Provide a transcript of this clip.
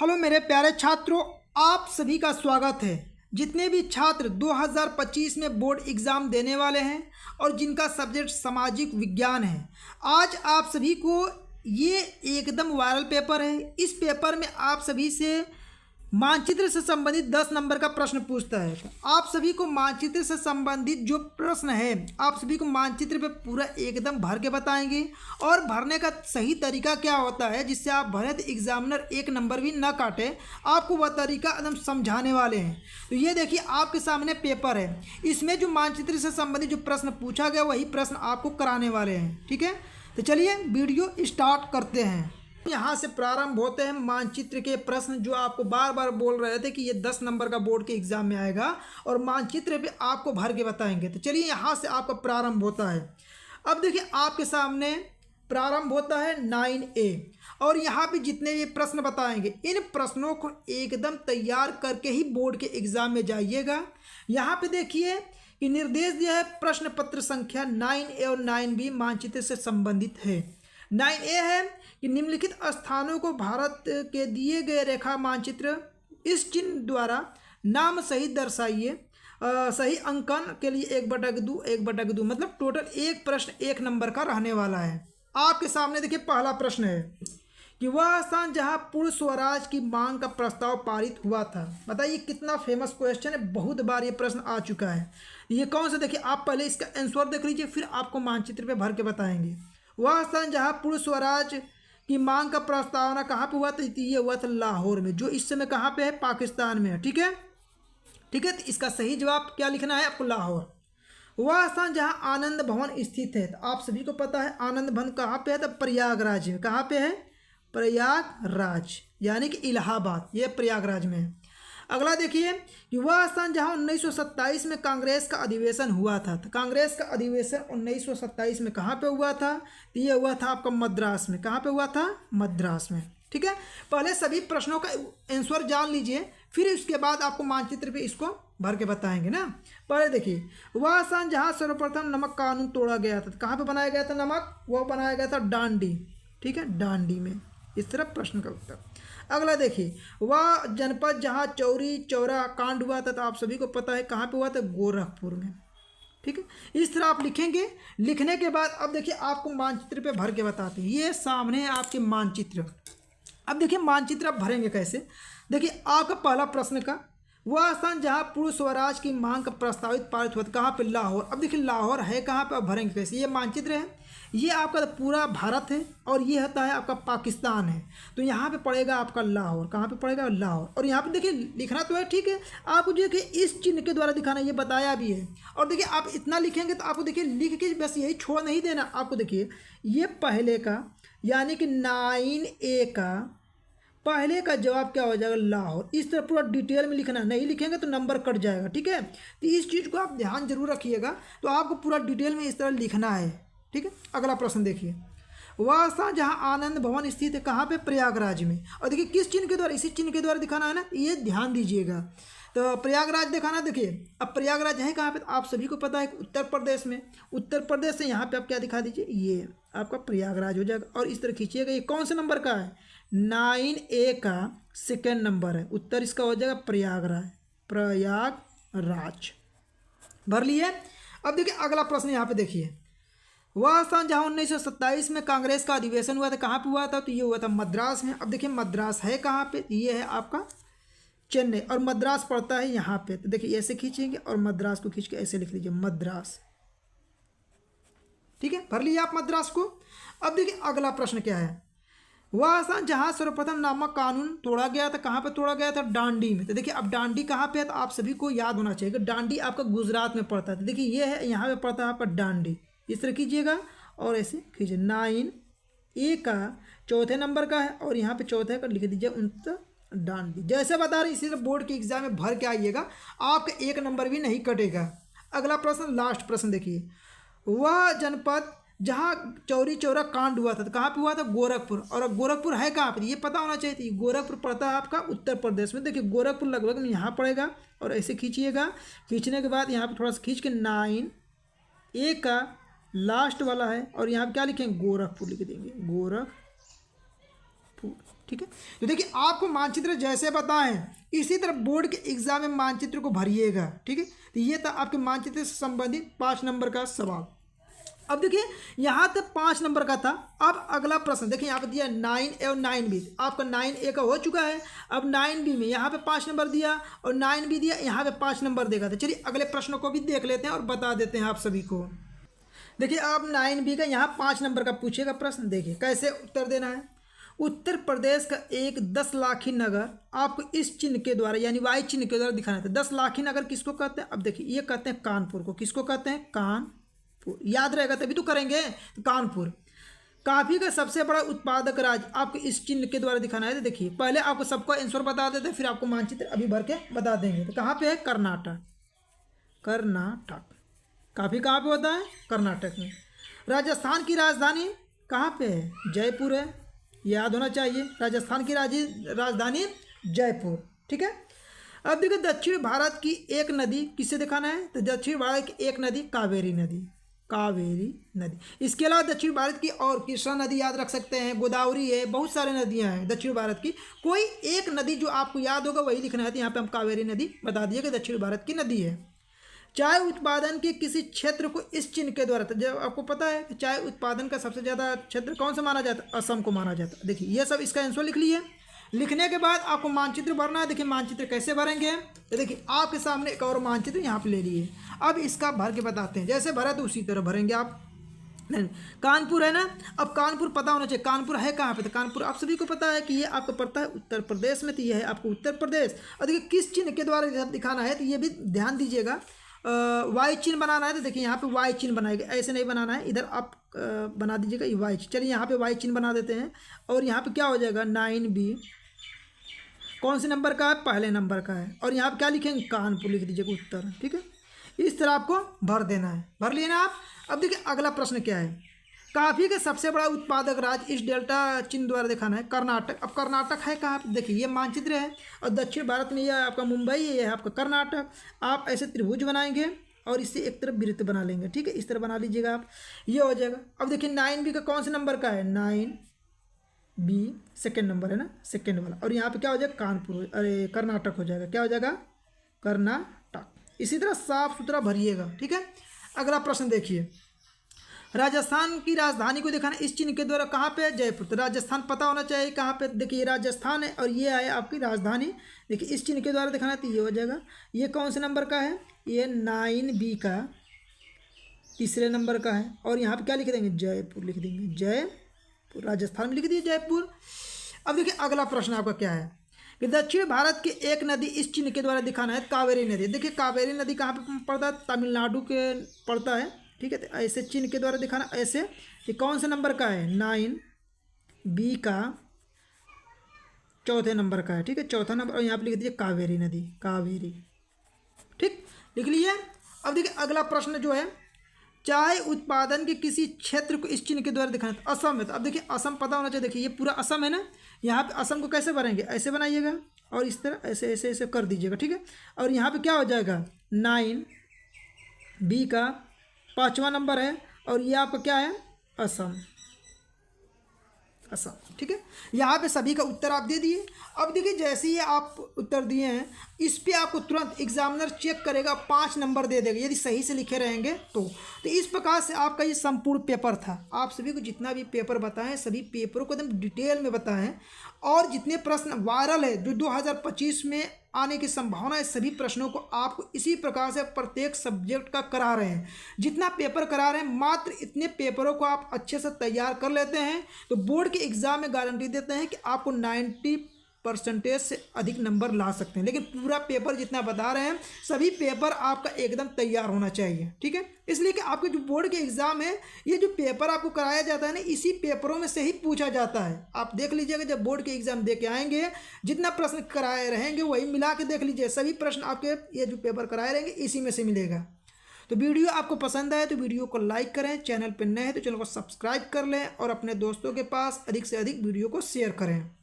Hello मेरे प्यारे छात्रों, आप सभी का स्वागत है। जितने भी छात्र 2025 में बोर्ड एग्ज़ाम देने वाले हैं और जिनका सब्जेक्ट सामाजिक विज्ञान है, आज आप सभी को ये एकदम वायरल पेपर है। इस पेपर में आप सभी से मानचित्र से संबंधित 10 नंबर का प्रश्न पूछता है। आप सभी को मानचित्र से संबंधित जो प्रश्न है, आप सभी को मानचित्र पे पूरा एकदम भर के बताएंगे और भरने का सही तरीका क्या होता है जिससे आप भरे तो एग्जामिनर एक नंबर भी ना काटे। आपको वह तरीका एकदम समझाने वाले हैं। तो ये देखिए आपके सामने पेपर है, इसमें जो मानचित्र से संबंधित जो प्रश्न पूछा गया वही प्रश्न आपको कराने वाले हैं। ठीक है, तो चलिए वीडियो स्टार्ट करते हैं। यहाँ से प्रारंभ होते हैं मानचित्र के प्रश्न जो आपको बार बार बोल रहे थे कि ये 10 नंबर का बोर्ड के एग्जाम में आएगा और मानचित्र पे आपको भर के बताएंगे। तो चलिए यहाँ से आपका प्रारंभ होता है। अब देखिए आपके सामने प्रारंभ होता है 9A और यहाँ पे जितने भी प्रश्न बताएंगे इन प्रश्नों को एकदम तैयार करके ही बोर्ड के एग्जाम में जाइएगा। यहाँ पे देखिए कि निर्देश दिया है प्रश्न पत्र संख्या 9A और 9B मानचित्र से संबंधित है। 9A है कि निम्नलिखित स्थानों को भारत के दिए गए रेखा मानचित्र इस चिन्ह द्वारा नाम सहित दर्शाइए। सही अंकन के लिए 1/2 मतलब टोटल एक प्रश्न एक नंबर का रहने वाला है। आपके सामने देखिए पहला प्रश्न है कि वह स्थान जहां पूर्ण स्वराज की मांग का प्रस्ताव पारित हुआ था। बताइए कितना फेमस क्वेश्चन है, बहुत बार ये प्रश्न आ चुका है। ये कौन सा, देखिए आप पहले इसका आंसर देख लीजिए फिर आपको मानचित्र पे भर के बताएंगे। वह स्थान जहाँ पूर्ण स्वराज की मांग का प्रस्तावना कहाँ पे हुआ था, ये हुआ था लाहौर में, जो इस समय कहाँ पे है, पाकिस्तान में है। ठीक है, ठीक है, तो इसका सही जवाब क्या लिखना है आपको, लाहौर। वह स्थान जहाँ आनंद भवन स्थित है, तो आप सभी को पता है आनंद भवन कहाँ पे है, तो प्रयागराज में। कहाँ पे है, प्रयागराज यानी कि इलाहाबाद, ये प्रयागराज में है। अगला देखिए कि वह स्थान जहां 1927 में कांग्रेस का अधिवेशन हुआ था। तो कांग्रेस का अधिवेशन 1927 में कहाँ पे हुआ था, तो ये हुआ था आपका मद्रास में। कहाँ पे हुआ था, मद्रास में। ठीक है, पहले सभी प्रश्नों का आंसर जान लीजिए फिर उसके बाद आपको मानचित्र पे इसको भर के बताएंगे ना। पहले देखिए वह स्थान जहाँ सर्वप्रथम नमक कानून तोड़ा गया था। तो कहाँ पे बनाया गया था नमक, वह बनाया गया था डांडी। ठीक है, डांडी में। इस तरह प्रश्न का उत्तर। अगला देखिए वह जनपद जहाँ चौरी चौरा कांड हुआ था, तो आप सभी को पता है कहाँ पे हुआ था, गोरखपुर में। ठीक है, इस तरह आप लिखेंगे। लिखने के बाद अब देखिए आपको मानचित्र पे भर के बताते हैं। ये सामने है आपके मानचित्र। अब देखिए मानचित्र आप भरेंगे कैसे। देखिए आपका पहला प्रश्न का वह स्थान जहाँ पूर्ण स्वराज की मांग का प्रस्तावित पारित हुआ था, कहाँ पे, लाहौर। अब देखिए लाहौर है कहाँ पे, आप भरेंगे कैसे। ये मानचित्र है, ये आपका पूरा भारत है और ये होता है आपका पाकिस्तान है। तो यहाँ पे पड़ेगा आपका लाहौर। कहाँ पे पड़ेगा, लाहौर। और यहाँ पे देखिए लिखना तो है, ठीक है, आपको देखिए इस चिन्ह के द्वारा दिखाना, ये बताया भी है। और देखिए आप इतना लिखेंगे तो आपको देखिए लिख के बस यही छोड़ नहीं देना। आपको देखिए ये पहले का यानी कि 9A का पहले का जवाब क्या हो जाएगा, लाहौर। इस तरह पूरा डिटेल में लिखना, नहीं लिखेंगे तो नंबर कट जाएगा। ठीक है, तो इस चीज़ को आप ध्यान जरूर रखिएगा। तो आपको पूरा डिटेल में इस तरह लिखना है। ठीक है, अगला प्रश्न देखिए वह स्थान जहाँ आनंद भवन स्थित है, कहाँ पे, प्रयागराज में। और देखिए किस चिन्ह के द्वारा, इसी चिन्ह के द्वारा दिखाना है ना, ये ध्यान दीजिएगा। तो प्रयागराज दिखाना। देखिए अब प्रयागराज है कहाँ पे, तो आप सभी को पता है उत्तर प्रदेश में। उत्तर प्रदेश से यहाँ पे आप क्या दिखा दीजिए, ये आपका प्रयागराज हो जाएगा। और इस तरह खींचिएगा। ये कौन से नंबर का है, 9A का सेकेंड नंबर है। उत्तर इसका हो जाएगा प्रयागराज, प्रयागराज। भर लिए। अब देखिए अगला प्रश्न यहाँ पे देखिए वह स्थान जहाँ 1927 में कांग्रेस का अधिवेशन हुआ था, कहाँ पे हुआ था, तो ये हुआ था मद्रास में। अब देखिए मद्रास है कहाँ पे, ये है आपका चेन्नई और मद्रास पड़ता है यहाँ पे। तो देखिए ऐसे खींचेंगे और मद्रास को खींच के ऐसे लिख लीजिए, मद्रास। ठीक है, भर लीजिए आप मद्रास को। अब देखिए अगला प्रश्न क्या है, वह स्थान जहाँ सर्वप्रथम नामक कानून तोड़ा गया था, कहाँ पे तोड़ा गया था, डांडी में। तो देखिए अब डांडी कहाँ पे है, तो आप सभी को याद होना चाहिए कि डांडी आपका गुजरात में पड़ता है। तो देखिए ये है, यहाँ पे पड़ता है आपका डांडी। इस तरह कीजिएगा और ऐसे खींचिए। 9A का चौथे नंबर का है और यहाँ पे चौथे का लिख दीजिए उत्तर डांडी। जैसे बता रहे इसी तरह बोर्ड के एग्जाम में भर के आइएगा, आपका एक नंबर भी नहीं कटेगा। अगला प्रश्न, लास्ट प्रश्न देखिए वह जनपद जहाँ चौरी चौरा कांड हुआ था, तो कहाँ पे हुआ था, गोरखपुर। और गोरखपुर है कहाँ पे, ये पता होना चाहिए थी। गोरखपुर पड़ता है आपका उत्तर प्रदेश में। देखिए गोरखपुर लगभग यहाँ पड़ेगा और ऐसे खींचिएगा। खींचने के बाद यहाँ पे थोड़ा सा खींच के 9A का लास्ट वाला है और यहाँ पे क्या लिखेंगे, गोरखपुर लिख देंगे, गोरखपुर। ठीक। ठीक है। तो देखिए आपको मानचित्र जैसे बताएं इसी तरह बोर्ड के एग्जाम में मानचित्र को भरिएगा, ठीक है। तो ये था आपके मानचित्र से संबंधित 5 नंबर का सवाल। अब देखिए यहाँ तक 5 नंबर का था। अब अगला प्रश्न देखिए यहाँ पे दिया 9A और 9B, आपका 9A का हो चुका है। अब 9B में यहाँ पे 5 नंबर दिया और 9B दिया, यहाँ पे 5 नंबर देगा। तो चलिए अगले प्रश्नों को भी देख लेते हैं और बता देते हैं आप सभी को। देखिए अब 9B का यहाँ 5 नंबर का पूछेगा प्रश्न। देखिए कैसे उत्तर देना है। उत्तर प्रदेश का एक 10 लाखी नगर आपको इस चिन्ह के द्वारा यानी वाई चिन्ह के द्वारा दिखाना था। 10 लाखी नगर किसको कहते हैं? अब देखिए ये कहते हैं कानपुर को। किसको कहते हैं? कानपुर। याद रहेगा तभी तो करेंगे। तो कानपुर। कॉफी का सबसे बड़ा उत्पादक राज्य आपको इस चिन्ह के द्वारा दिखाना है। तो देखिए पहले आपको सबका आंसर बता देते हैं, फिर आपको मानचित्र अभी भर के बता देंगे। तो कहाँ पे है? कर्नाटक। कर्नाटक। कॉफी कहाँ पे होता है? कर्नाटक में। राजस्थान की राजधानी कहाँ पे है? जयपुर है, याद होना चाहिए। राजस्थान की राजधानी जयपुर, ठीक है। अब देखिए दक्षिण भारत की एक नदी किसे दिखाना है? तो दक्षिण भारत की एक नदी कावेरी नदी। कावेरी नदी। इसके अलावा दक्षिण भारत की और कृष्णा नदी याद रख सकते हैं, गोदावरी है, बहुत सारे नदियां हैं दक्षिण भारत की। कोई एक नदी जो आपको याद होगा वही लिखना है। तो यहाँ पे हम कावेरी नदी बता दिए कि दक्षिण भारत की नदी है। चाय उत्पादन के किसी क्षेत्र को इस चिन्ह के द्वारा, जब आपको पता है कि चाय उत्पादन का सबसे ज़्यादा क्षेत्र कौन सा माना जाता है? असम को माना जाता है। देखिए ये सब इसका आंसर लिख लिए। लिखने के बाद आपको मानचित्र भरना है। देखिए मानचित्र कैसे भरेंगे? तो देखिए आपके सामने एक और मानचित्र यहाँ पे ले लिए। अब इसका भर के बताते हैं। जैसे भरा तो उसी तरह भरेंगे आप। नहीं, कानपुर है ना। अब कानपुर पता होना चाहिए। कानपुर है कहाँ पे? तो कानपुर आप सभी को पता है कि ये आपको पड़ता है उत्तर प्रदेश में। तो ये है आपको उत्तर प्रदेश। और देखिए किस चिन्ह के द्वारा दिखाना है तो ये भी ध्यान दीजिएगा। वाई चिन्ह बनाना है। तो देखिए यहाँ पे वाई चिन्ह बनाएगा, ऐसे नहीं बनाना है। इधर आप बना दीजिएगा ये वाई। चलिए यहाँ पे वाई चिन्ह बना देते हैं। और यहाँ पे क्या हो जाएगा? 9B कौन से नंबर का है? पहले नंबर का है। और यहाँ पे क्या लिखेंगे? कानपुर लिख दीजिएगा उत्तर, ठीक है। इस तरह आपको भर देना है। भर लिए ना आप। अब देखिए अगला प्रश्न क्या है। कॉफी का सबसे बड़ा उत्पादक राज्य इस डेल्टा चिन्ह द्वारा दिखाना है। कर्नाटक। अब कर्नाटक है कहाँ पे? देखिए ये मानचित्र है और दक्षिण भारत में यह आपका मुंबई है, यह आपका कर्नाटक। आप ऐसे त्रिभुज बनाएंगे और इससे एक तरफ वृत्त बना लेंगे, ठीक है। इस तरह बना लीजिएगा आप, ये हो जाएगा। अब देखिए 9B का कौन से नंबर का है? 9B सेकेंड नंबर है ना, सेकेंड वाला। और यहाँ पे क्या हो जाएगा? कानपुर, अरे कर्नाटक हो जाएगा। क्या हो जाएगा? कर्नाटक। इसी तरह साफ सुथरा भरिएगा, ठीक है। अगला प्रश्न देखिए। राजस्थान की राजधानी को दिखाना इस चिन्ह के द्वारा कहाँ पे है? जयपुर। तो राजस्थान पता होना चाहिए कहाँ पे। देखिए ये राजस्थान है और ये है आपकी राजधानी। देखिए इस चिन्ह के द्वारा दिखाना तो ये हो जाएगा। ये कौन से नंबर का है? ये 9B का तीसरे नंबर का है। और यहाँ पे क्या लिख देंगे? जयपुर लिख देंगे। जयपुर। राजस्थान में लिख दिए जयपुर। अब देखिए अगला प्रश्न आपका क्या है कि दक्षिण भारत की एक नदी इस चिन्ह के द्वारा दिखाना है। कावेरी नदी। देखिए कावेरी नदी कहाँ पे पड़ता है? तमिलनाडु के पड़ता है, ठीक है। तो ऐसे चिन्ह के द्वारा दिखाना ऐसे। ये कौन से नंबर का है? 9B का चौथे नंबर का है, ठीक है, चौथा नंबर। और यहाँ पे लिख दीजिए कावेरी नदी। कावेरी, ठीक, लिख लिए। अब देखिए अगला प्रश्न जो है, चाय उत्पादन के किसी क्षेत्र को इस चिन्ह के द्वारा दिखाना है। असम है। तो अब देखिए असम पता होना चाहिए। देखिए ये पूरा असम है ना। यहाँ पे असम को कैसे भरेंगे? ऐसे बनाइएगा और इस तरह ऐसे ऐसे ऐसे कर दीजिएगा, ठीक है। और यहाँ पे क्या हो जाएगा? 9B का 5वां नंबर है। और ये आपका क्या है? असम। असम, ठीक है। यहाँ पे सभी का उत्तर आप दे दिए। अब देखिए जैसे ही आप उत्तर दिए हैं इस पे आपको तुरंत एग्जामिनर चेक करेगा, 5 नंबर दे देगा यदि सही से लिखे रहेंगे तो इस प्रकार से आपका ये संपूर्ण पेपर था। आप सभी को जितना भी पेपर बताएं सभी पेपरों को एकदम डिटेल में बताएं। और जितने प्रश्न वायरल है जो 2025 में आने की संभावना है, सभी प्रश्नों को आपको इसी प्रकार से प्रत्येक सब्जेक्ट का करा रहे हैं। जितना पेपर करा रहे हैं मात्र इतने पेपरों को आप अच्छे से तैयार कर लेते हैं तो बोर्ड के एग्ज़ाम में गारंटी देते हैं कि आपको 90% से अधिक नंबर ला सकते हैं। लेकिन पूरा पेपर जितना बता रहे हैं सभी पेपर आपका एकदम तैयार होना चाहिए, ठीक है। इसलिए कि आपके जो बोर्ड के एग्ज़ाम है ये जो पेपर आपको कराया जाता है ना इसी पेपरों में से ही पूछा जाता है। आप देख लीजिएगा जब बोर्ड के एग्ज़ाम दे के आएंगे जितना प्रश्न कराए रहेंगे वही मिला के देख लीजिए, सभी प्रश्न आपके ये जो पेपर कराए रहेंगे इसी में से मिलेगा। तो वीडियो आपको पसंद आए तो वीडियो को लाइक करें, चैनल पर नए हैं तो चैनल को सब्सक्राइब कर लें और अपने दोस्तों के पास अधिक से अधिक वीडियो को शेयर करें।